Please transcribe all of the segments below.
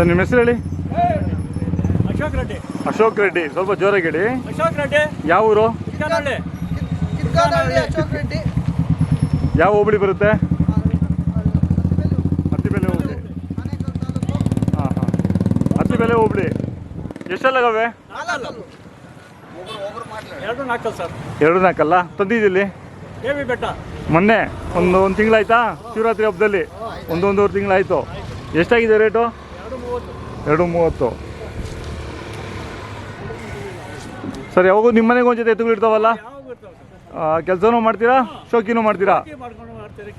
Sir ನಿಮ್ಮ ಹೆಸರು ಹೇಳಿ. ಅಶೋಕ್ ರೆಡ್ಡಿ. ಅಶೋಕ್ ರೆಡ್ಡಿ, ಸ್ವಲ್ಪ ಜೋರಾಗಿ ಹೇಳಿ. ಅಶೋಕ್ ರೆಡ್ಡಿ. ಯಾವ ಊರು? ಅಶೋಕ್ ರೆಡ್ಡಿ. ಯಾವ ಹೋಬಳಿ ಬರುತ್ತೆ? ಹತ್ತಿಬೆಲೆ ಹೋಬಳಿ. ಹಾಂ ಹಾಂ, ಹತ್ತಿಬೆಲೆ ಹೋಬಳಿ. ಎಷ್ಟೆಲ್ಲಗವೆ? 2-4 ಸರ್. 2-4 ತಂದಿದ್ದಿಲ್ಲಿ KV ಬೆಟ್ಟ ಮೊನ್ನೆ ಒಂದು ತಿಂಗಳಾಯ್ತಾ? ಶಿವರಾತ್ರಿ ಹಬ್ಬದಲ್ಲಿ ಒಂದೂವರೆ ತಿಂಗಳಾಯಿತು. ಎಷ್ಟಾಗಿದೆ ರೇಟು? 230. ಸರ್ ಯಾವಾಗೂ ನಿಮ್ಮ ಮನೆಗೆ ಒಂದು ಜೊತೆ ಎತ್ತುಗಳು ಇರ್ತಾವಲ್ಲ, ಕೆಲಸನೂ ಮಾಡ್ತೀರಾ ಶೋಕಿನೂ ಮಾಡ್ತೀರಾ?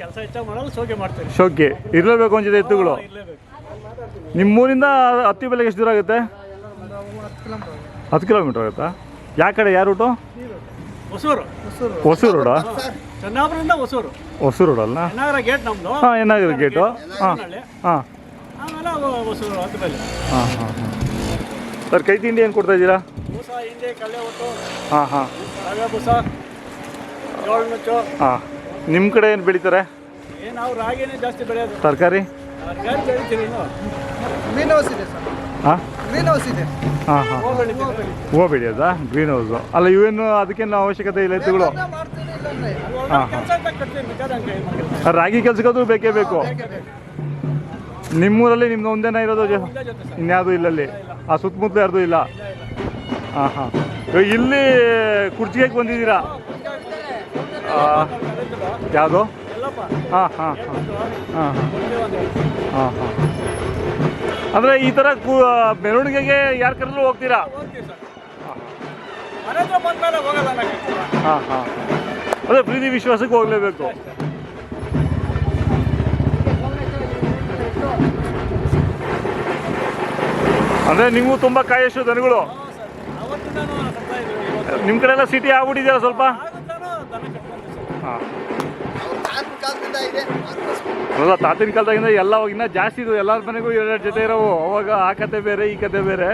ಕೆಲಸ ಹೆಚ್ಚಾಗಿ ಮಾಡಲ್ಲ, ಶೋಕಿ ಮಾಡ್ತೀವಿ. ಶೋಕಿ ಇರಲೇಬೇಕು ಒಂದು ಜೊತೆ ಎತ್ತುಗಳು. ನಿಮ್ಮೂರಿಂದ ಹತ್ತಿಬೆಲೆಗೆ ಎಷ್ಟು ದೂರ ಆಗುತ್ತೆ? 10 ಕಿಲೋಮೀಟ್ರ್ ಆಗುತ್ತಾ? ಯಾವ ಕಡೆ, ಯಾವ ರೂಟು? ಹೊಸೂರು. ಹೊಸೂರು ರೋಡಾ? ಚನ್ನಾಪುರದಿಂದ ಹೊಸೂರು. ಹೊಸೂರು ರೋಡಲ್ಲ? ಎನ್ನಾಗರ ಗೇಟ್ ನಮ್ಮದು. ಹಾಂ, ಎನ್ನಾಗರ ಗೇಟು. ಹಾಂ ಹಾಂ, ಆಮೇಲೆ ಹೊಸೂರು ಹತ್ತಿಬೆಲೆ. ಹಾಂ ಹಾಂ ಹಾಂ. ಸರ್ ಕೈ ತಿಂಡಿ ಏನು ಕೊಡ್ತಾ ಇದ್ದೀರಾ? ಬೂಸ, ಹಿಂಡಿ, ಕಳ್ಳೆ ಒಟ್ಟು. ಹಾಂ ಹಾಂ, ರವೆ ಬೂಸ, ಜೋಳ ನುಚ್ಚು. ಹಾಂ. ನಿಮ್ಮ ಕಡೆ ಏನು ಬೆಳೀತಾರೆ? ನಾವು ರಾಗಿನೇ ಜಾಸ್ತಿ ಬೆಳೆಯೋದು. ತರಕಾರಿ ತರಕಾರಿ ಬೆಳಿತೀವಿ. ಗ್ರೀನ್ ಹೌಸ್ ಇದೆ ಸರ್. ಹಾಂ ಗ್ರೀನ್ ಹೌಸ್ ಇದೆ. ಹಾಂ ಹಾಂ, ಹೂವು ಬೆಳಿತೀವಿ. ಹೂವು ಬೆಳೆಯೋದಾ? ಗ್ರೀನ್ ಹೌಸು ಅಲ್ಲ, ಇವೇನು ಅದಕ್ಕೇನು ಅವಶ್ಯಕತೆ ಇಲ್ಲ ಎತ್ತುಗಳು? ಮಾಡ್ತೀನಿ ಇಲ್ಲಾಂದ್ರೆ ಹಾಂ ಕೆಲಸ ಅಂತ ಕಟ್ತೀವಿ, ಬೇಕಾದಂಗೆ ರಾಗಿ ಕೆಲಸಕ್ಕೂ ಬೇಕೇ ಬೇಕು. ನಿಮ್ಮೂರಲ್ಲಿ ನಿಮ್ದು ಒಂದೇನ ಇರೋದು? ಇನ್ಯಾವುದು ಇಲ್ಲಲ್ಲಿ? ಆ ಸುತ್ತಮುತ್ತಲು ಯಾರ್ದು ಇಲ್ಲ? ಹಾಂ ಹಾಂ. ಇಲ್ಲಿ ಕುರ್ಚಿಗೆ ಬಂದಿದ್ದೀರಾ? ಯಾವುದು? ಹಾಂ ಹಾಂ ಹಾಂ ಹಾಂ ಹಾಂ ಹಾಂ. ಅಂದರೆ ಈ ಥರ ಮೆರವಣಿಗೆಗೆ ಯಾರ ಕರೆಲ್ಲೂ ಹೋಗ್ತೀರಾ? ಹಾಂ ಹಾಂ, ಅದೇ ಪ್ರೀತಿ ವಿಶ್ವಾಸಕ್ಕೆ ಹೋಗಲೇಬೇಕು. ಅಂದರೆ ನೀವು ತುಂಬ ಕಾಯಷ್ಟು ದನಗಳು. ನಿಮ್ಮ ಕಡೆ ಎಲ್ಲ ಸಿಟಿ ಆಗ್ಬಿಟ್ಟಿದೆಯಲ್ಲ ಸ್ವಲ್ಪ? ಹಾಂ, ಅಲ್ಲ ತಾತಿನ ಕಾಲದಾಗಿಂದ ಎಲ್ಲ ಇನ್ನೂ ಜಾಸ್ತಿ ಇದು. ಎಲ್ಲರ ಮನೆಗೂ 2 ಜೊತೆ ಇರೋವು. ಅವಾಗ ಆ ಕತೆ ಬೇರೆ, ಈ ಕತೆ ಬೇರೆ.